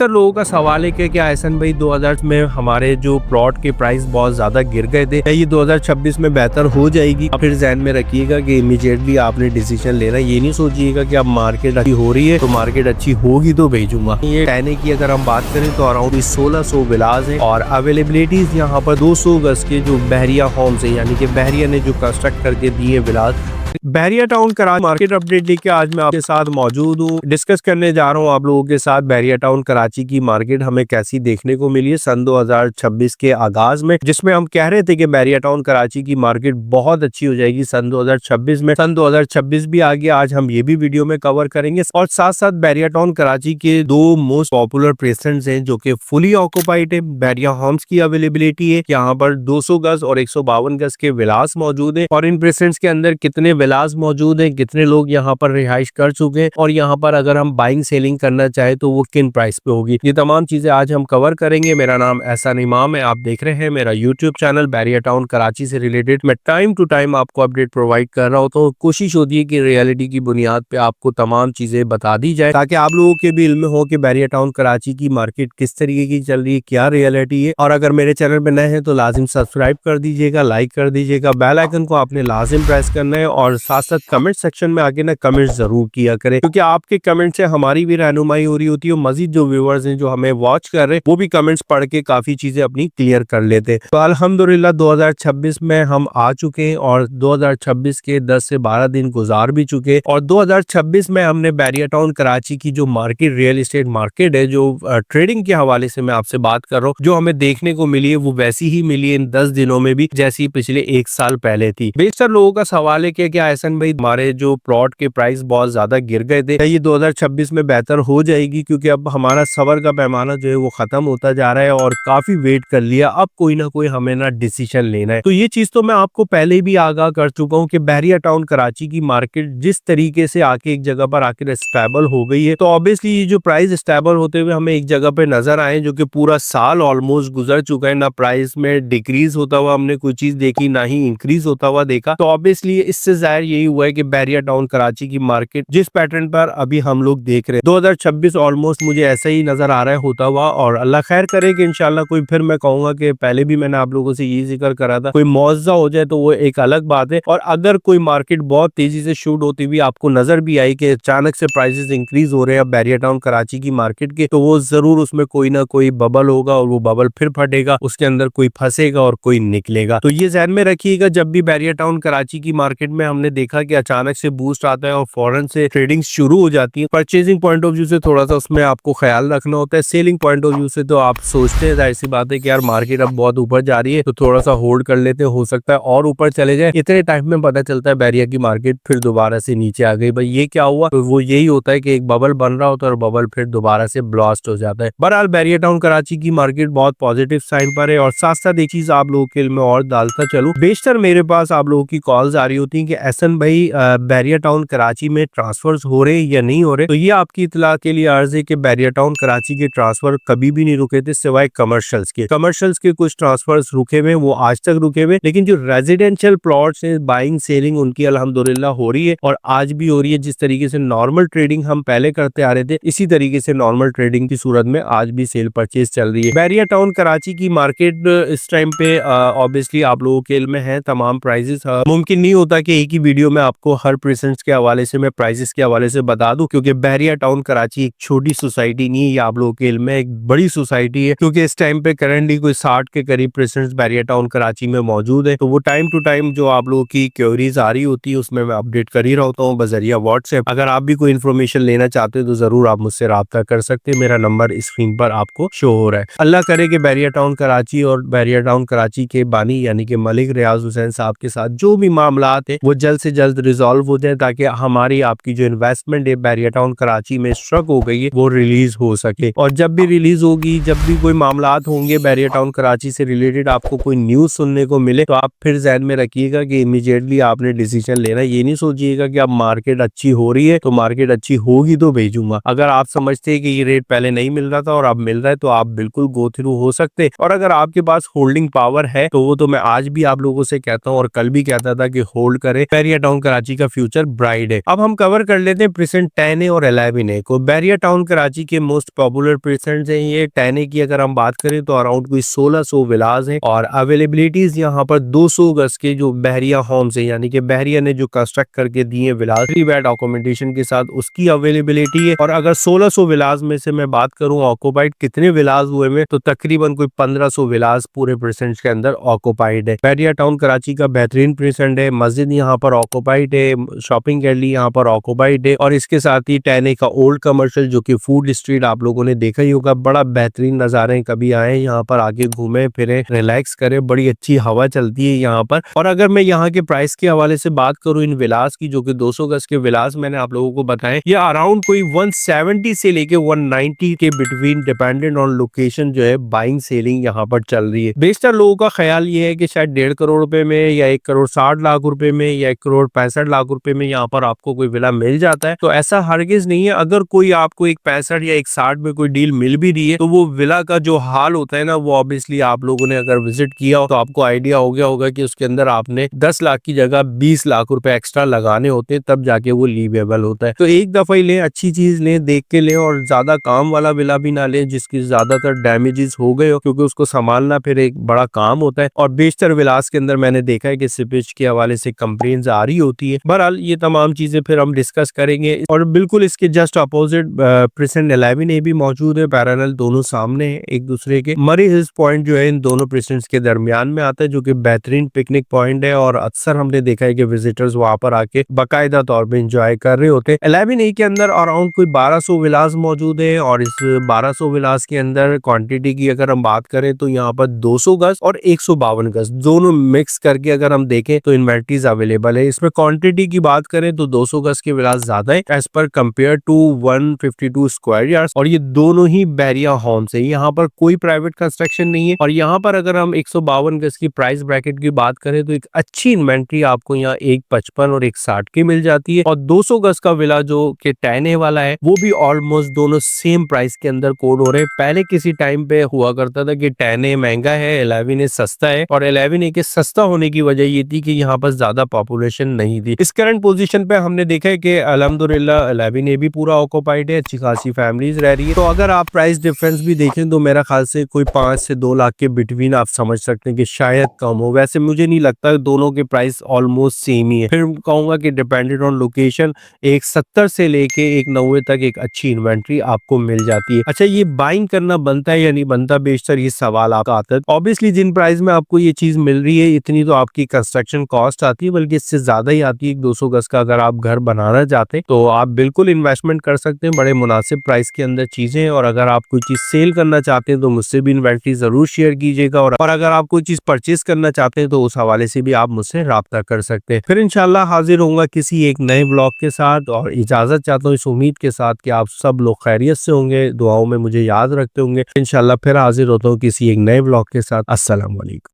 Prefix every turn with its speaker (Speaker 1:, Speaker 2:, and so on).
Speaker 1: बेशतर लोगों का सवाल है कि क्या एहसन भाई 2000 में हमारे जो प्लॉट के प्राइस बहुत ज्यादा गिर गए थे, क्या ये 2026 में बेहतर हो जाएगी? फिर ध्यान में रखिएगा कि इमीडिएटली आपने डिसीजन लेना, ये नहीं सोचिएगा कि अब मार्केट अच्छी हो रही है तो मार्केट अच्छी होगी तो भेजूंगा। ये कहने की अगर हम बात करें तो अराउंड 1600 विलाज है और अवेलेबिलिटीज यहाँ पर 200 गज के जो बहरिया होम्स है, यानी कि बहरिया ने जो कंस्ट्रक्ट करके दिए विलाज। बहरिया टाउन कराची मार्केट अपडेट लेके आज मैं आपके साथ मौजूद हूँ। डिस्कस करने जा रहा हूँ आप लोगों के साथ बहरिया टाउन कराची की मार्केट हमें कैसी देखने को मिली है सन 2026 के आगाज में, जिसमें हम कह रहे थे कि बहरिया टाउन कराची की मार्केट बहुत अच्छी हो जाएगी सन 2026 में। सन 2026 भी आ गया, आज हम ये भी वीडियो में कवर करेंगे और साथ साथ बहरिया टाउन कराची के दो मोस्ट पॉपुलर प्रेजेंट्स हैं जो कि फुली ऑक्यूपाइड है। बहरिया होम्स की अवेलेबिलिटी है, यहाँ पर 200 गज और 152 गज के विलास मौजूद है और इन प्रेजेंट्स के अंदर कितने विलास मौजूद हैं, कितने लोग यहाँ पर रिहाइश कर चुके हैं और यहाँ पर अगर हम बाइंग सेलिंग करना चाहे तो वो किन प्राइस पे होगी, ये तमाम चीजें आज हम कवर करेंगे। मेरा नाम एहसान इमाम है, आप देख रहे हैं मेरा यूट्यूब चैनल बहरिया टाउन कराची से रिलेटेड। मैं टाइम टू टाइम आपको अपडेट प्रोवाइड कर रहा हूँ, तो कोशिश होती है कि रियलिटी की बुनियाद पे आपको तमाम चीजें बता दी जाए ताकि आप लोगों के भी इल्म हो कि बहरिया टाउन कराची की मार्केट किस तरीके की चल रही है, क्या रियलिटी है। और अगर मेरे चैनल पे नए हैं तो लाजिम सब्सक्राइब कर दीजिएगा, लाइक कर दीजिएगा, बेल आइकन को आपने लाजिम प्रेस करना है और साथ साथ कमेंट सेक्शन में आके ना कमेंट्स जरूर किया करें, क्योंकि आपके कमेंट से हमारी भी रहनुमाई हो रही होती है। मजीद जो व्यूअर्स हैं जो हमें वॉच कर रहे हैं वो भी कमेंट्स पढ़ के काफी चीजें अपनी क्लियर कर लेते हैं। तो अल्हम्दुलिल्लाह 2026 में हम आ चुके हैं और 2026 के 10 से 12 दिन गुजार भी चुके हैं और 2026 में हमने बहरिया टाउन कराची की जो मार्केट रियल एस्टेट मार्केट है, जो ट्रेडिंग के हवाले से मैं आपसे बात कर रहा हूँ, जो हमें देखने को मिली है वो वैसी ही मिली है इन 10 दिनों में भी जैसी पिछले एक साल पहले थी। बेशतर लोगों का सवाल है कि क्या एहसन भाई हमारे जो प्लॉट के प्राइस बहुत ज्यादा गिर गए थे, ये 2026 में बेहतर हो जाएगी? क्योंकि अब हमारा सबर का पैमाना जो है वो खत्म होता जा रहा है और काफी वेट कर लिया, अब कोई ना कोई हमें ना डिसीजन लेना है। तो ये चीज तो मैं आपको पहले भी आगाह कर चुका हूँ कि बहरिया टाउन कराची की मार्केट जिस तरीके से आके एक जगह पर आकर स्टेबल हो गई है, तो ऑब्वियसली ये जो प्राइस स्टेबल होते हुए हमें एक जगह पे नजर आए, जो कि पूरा साल ऑलमोस्ट गुजर चुका है, ना प्राइस में डिक्रीज होता हुआ हमने कोई चीज देखी, ना ही इंक्रीज होता हुआ देखा। तो ऑब्वियसली इससे जाहिर यही हुआ है कि बहरिया टाउन कराची की मार्केट जिस पैटर्न पर अभी हम लोग देख रहे हैं 2026 ऑलमोस्ट मुझे ऐसा ही नजर आ रहा है होता हुआ, और अल्लाह खैर करे कि इंशाल्लाह कोई, फिर मैं कहूंगा कि पहले भी मैंने आप लोगों से ये जिक्र करा था, कोई मुआवजा हो जाए तो वो एक अलग बात है। और अगर कोई मार्केट बहुत तेजी से शूट होती हुई आपको नजर भी आई कि अचानक से प्राइसेस इंक्रीज हो रहे हैं बहरिया टाउन कराची की मार्केट के, तो वो जरूर उसमें कोई ना कोई बबल होगा और वो बबल फिर फटेगा, उसके अंदर कोई फंसेगा और कोई निकलेगा। तो ये ध्यान में रखिएगा, जब भी बहरिया टाउन कराची की मार्केट में हमने देखा कि अचानक से बूस्ट आता है और फौरन से ट्रेडिंग शुरू हो जाती है, परचेजिंग पॉइंट ऑफ व्यू से थोड़ा सा उसमें आपको ख्याल रखना होता है। सेलिंग पॉइंट ऑफ व्यू से तो आप सोचते हैं, जाहिर सी बात है कि यार मार्केट अब बहुत ऊपर जा रही है तो थोड़ा सा होल्ड कर लेते हैं, हो सकता है और ऊपर चले जाए। इतने टाइम में पता चलता है बहरिया की मार्केट फिर दोबारा से नीचे आ गई। भाई ये क्या हुआ? तो वो यही होता है कि एक बबल बन रहा होता है और बबल फिर दोबारा से ब्लास्ट हो जाता है। बहरहाल बहरिया टाउन कराची की मार्केट बहुत पॉजिटिव साइन पर है। और साथ साथ एक चीज आप लोगों के में और डालता चलूं, बेशतर मेरे पास आप लोगों की कॉल्स आ रही होती है कि एहसन भाई बहरिया टाउन कराची में ट्रांसफर्स हो रहे या नहीं हो रहे। तो ये आपकी इतला के लिए अर्ज है कि बहरिया टाउन कराची के ट्रांसफर कभी भी नहीं रुके थे सिवाय कमर्शियल्स के कुछ ट्रांसफर्स रुके हुए, वो आज तक रुके हुए, लेकिन जो रेजिडेंशियल प्लॉट्स हैं बाइंग सेलिंग उनकी अल्हम्दुलिल्लाह हो रही है और आज भी हो रही है। जिस तरीके से नॉर्मल ट्रेडिंग हम पहले करते आ रहे थे, इसी तरीके से नॉर्मल ट्रेडिंग की सूरत में आज भी सेल परचेज चल रही है। बहरिया टाउन कराची की मार्केट इस टाइम पे ऑब्वियसली आप लोगों के इल्म में है तमाम प्राइसेस। मुमकिन नहीं होता कि एक ही वीडियो में आपको हर प्रेजेंट्स के हवाले से मैं प्राइसेस के हवाले से बता दूं, क्योंकि बहरिया टाउन कराची एक छोटी सोसाइटी नहीं है, ये आप लोगों के इल्म में एक बड़ी सोसाइटी है। क्योंकि इस टाइम पे करंटली कोई 60 के करीब प्रेजेंट्स बहरिया टाउन कराची में मौजूद है। तो वो टाइम टू टाइम जो आप लोगों की क्वेरीज आ रही होती है उसमें मैं अपडेट कर ही रहता हूँ बजरिया व्हाट्सएप। अगर आप भी कोई इन्फॉर्मेशन लेना चाहते हो तो जरूर आप मुझसे राब्ता कर सकते हैं, मेरा नंबर स्क्रीन पर आपको शो हो रहा है। अल्लाह करे कि बहरिया टाउन कराची और बहरिया टाउन कराची के बानी यानी कि मलिक रियाज हुसैन साहब के साथ जो भी मामला है वो जल्द से जल्द रिजॉल्व हो जाए, ताकि हमारी आपकी जो इन्वेस्टमेंट है बहरिया टाउन कराची में स्ट्रक हो गई है वो रिलीज हो सके। और जब भी रिलीज होगी, जब भी कोई मामला होंगे बहरिया टाउन कराची से रिलेटेड, आपको कोई न्यूज सुनने को मिले, तो आप फिर ध्यान में रखिएगा कि इमीडिएटली आपने डिसीजन लेना। ये नहीं सोचिएगा कि अब मार्केट अच्छी हो रही है तो मार्केट अच्छी होगी तो भेजूंगा। अगर आप समझते हैं कि ये रेट पहले नहीं मिल रहा था और अब मिल रहा है तो आप बिल्कुल गो थ्रू हो सकते। और अगर आपके पास होल्डिंग पावर है तो वो तो मैं आज भी आप लोगों से कहता हूँ और कल भी कहता था कि होल्ड करें, बैरिया टाउन कराची का फ्यूचर ब्राइट है। अब हम कवर कर लेते हैं प्रेजेंट 10A और 11A को। बैरिया टाउन कराची के मोस्ट पॉपुलर प्रेजेंट हैं ये। 10A की अगर हम बात करें तो अराउंड कोई 1600 विलाज हैं और अवेलेबिलिटीज यहाँ पर 200 गज के जो बहरिया होम्स है, यानी कि बहरिया ने जो कंस्ट्रक्ट करके दिए विलाज 3 बेड अकोमोडेशन के साथ, उसकी अवेलेबिलिटी है। और अगर 1600 विलाज में से मैं बात करूं ऑक्यूपाइड कितने विलाज हुए में, तो तकरीबन कोई 1500 विलाज पूरे प्रेजेंट के अंदर ऑक्यूपाइड है। बैरिया टाउन कराची का बेहतरीन प्रेजेंट है। मस्जिद यहाँ पर ऑक्यूपाइड है, शॉपिंग गैलरी यहाँ पर ऑक्यूपाइड है और इसके साथ ही 10A का ओल्ड कमर्शियल जो कि फूड स्ट्रीट आप लोगों ने देखा ही होगा, बड़ा बेहतरीन नजारे। कभी आए यहाँ पर आके घूमे फिरे, रिलैक्स करे, बड़ी अच्छी हवा चलती है यहाँ पर। और अगर मैं यहाँ के प्राइस के हवाले से बात करूँ इन विलास की, जो कि 200 गज के विलास मैंने आप लोगों को बताए, ये अराउंड कोई 170 से लेके 190 के बिटवीन डिपेंडेंट ऑन लोकेशन जो है बाइंग सेलिंग यहाँ पर चल रही है। बेशतर लोगों का ख्याल ये है कि शायद 1.5 करोड़ रुपए में या 1 करोड़ 60 लाख रुपए में या 1 करोड़ 65 लाख रुपए में यहाँ पर आपको कोई विला मिल जाता है, तो ऐसा हरगिज नहीं है। अगर कोई आपको 1 65 या 1 60 में कोई डील मिल भी रही है, तो वो विला का जो हाल होता है ना, वो ऑब्वियसली आप लोगों ने अगर विजिट किया हो तो आपको आइडिया हो गया होगा कि उसके अंदर आपने 10 लाख की जगह 20 लाख रुपए एक्स्ट्रा लगाने होते हैं, तब जाके वो लीवेबल होता है। तो एक दफा ही ले, अच्छी चीज ले, देख के ले और ज्यादा काम वाला विला भी ना ले जिसकी ज्यादातर डैमेजेस हो गए हो, क्योंकि उसको संभालना फिर एक बड़ा काम होता है। और बेशतर विलास के अंदर मैंने देखा है कि सीपेज के हवाले से कंप्लेंट्स आ रही होती है। बहरहाल ये तमाम चीजें फिर हम डिस्कस करेंगे। और बिल्कुल इसके जस्ट अपोजिट प्रेजेंट 11A भी मौजूद है, पैरेलल दोनों सामने है एक दूसरे के। मरी हिल्स पॉइंट जो है इन दोनों प्रेजेंट्स के दरमियान में आता है, जो कि बेहतरीन पिकनिक पॉइंट है और अक्सर हमने देखा है कि विजिटर्स वहां पर आके बाकायदा तौर पे एंजॉय कर रहे होते हैं। 11A के अंदर अराउंड कोई 1200 विलास मौजूद है और इस 1200 विलास के अंदर क्वांटिटी की अगर हम बात करें तो यहाँ पर 200 गज और 152 गज दोनों मिक्स करके अगर हम देखें तो इन्वेंटरीज अवेलेबल है। इसमें क्वांटिटी की बात करें तो 200 गज के विलास ज्यादा है as per compare to 152 square yards, और ये दोनों ही बैरिया होम्स है। यहाँ पर कोई प्राइवेट कंस्ट्रक्शन नहीं है। और यहाँ पर अगर हम 152 गज की प्राइस ब्रैकेट की बात करें तो एक अच्छी इन्वेंट्री आपको यहाँ 155 और 160 की मिल जाती है। और 200 गज का विला जो कि 10A वाला है वो भी ऑलमोस्ट दोनों सेम प्राइस के अंदर कोड हो रहे हैं। पहले किसी टाइम पे हुआ करता था कि 10A महंगा है, 11A सस्ता है, और 11A के सस्ता होने की वजह ये थी कि यहाँ पर ज्यादा पॉपुलेशन नहीं थी। इस करंट पोजीशन पे हमने देखा है कि अल्हम्दुलिल्लाह 11A भी पूरा ऑक्यूपाइड है, अच्छी खासी फैमिलीज रह रही है। तो अगर आप प्राइस डिफरेंस भी देखें तो मेरा ख्याल से कोई 5 से 2 लाख के बिटवीन आप समझ सकते हैं कि शायद कम हो। वैसे मुझे नहीं लगता, दोनों के प्राइस ऑलमोस्ट सेम ही है। फिर कहूंगा कि डिपेंडेंट ऑन लोकेशन 170 से लेके 190 तक एक अच्छी इन्वेंट्री आपको मिल जाती है। अच्छा, ये बाइंग करना बनता है या नहीं बनता, बेशतर ये सवाल आपका आता है। ऑब्वियसली जिन प्राइस में आपको ये चीज मिल रही है इतनी तो आपकी कंस्ट्रक्शन कॉस्ट आती है, बल्कि इससे ज्यादा ही आती है। 200 गज का अगर आप घर बनाना चाहते हैं तो आप बिल्कुल इन्वेस्टमेंट कर सकते हैं, बड़े मुनासिब प्राइस के अंदर चीजें। और अगर आप कोई चीज सेल करना चाहते हैं तो मुझसे भी इन्वेंट्री जरूर शेयर कीजिएगा। और अगर आप कोई चीज परचेज करना चाहते हैं तो उस हवाले से भी आप मुझसे राब्ता कर सकते हैं। फिर इंशाल्लाह हाजिर होऊंगा किसी एक नए ब्लॉग के साथ, और इजाजत चाहता हूँ इस उम्मीद के साथ कि आप सब लोग खैरियत से होंगे, दुआओं में मुझे याद रखते होंगे। इंशाल्लाह फिर हाजिर होता हूँ किसी एक नए ब्लॉग के साथ। अस्सलाम वालेकुम।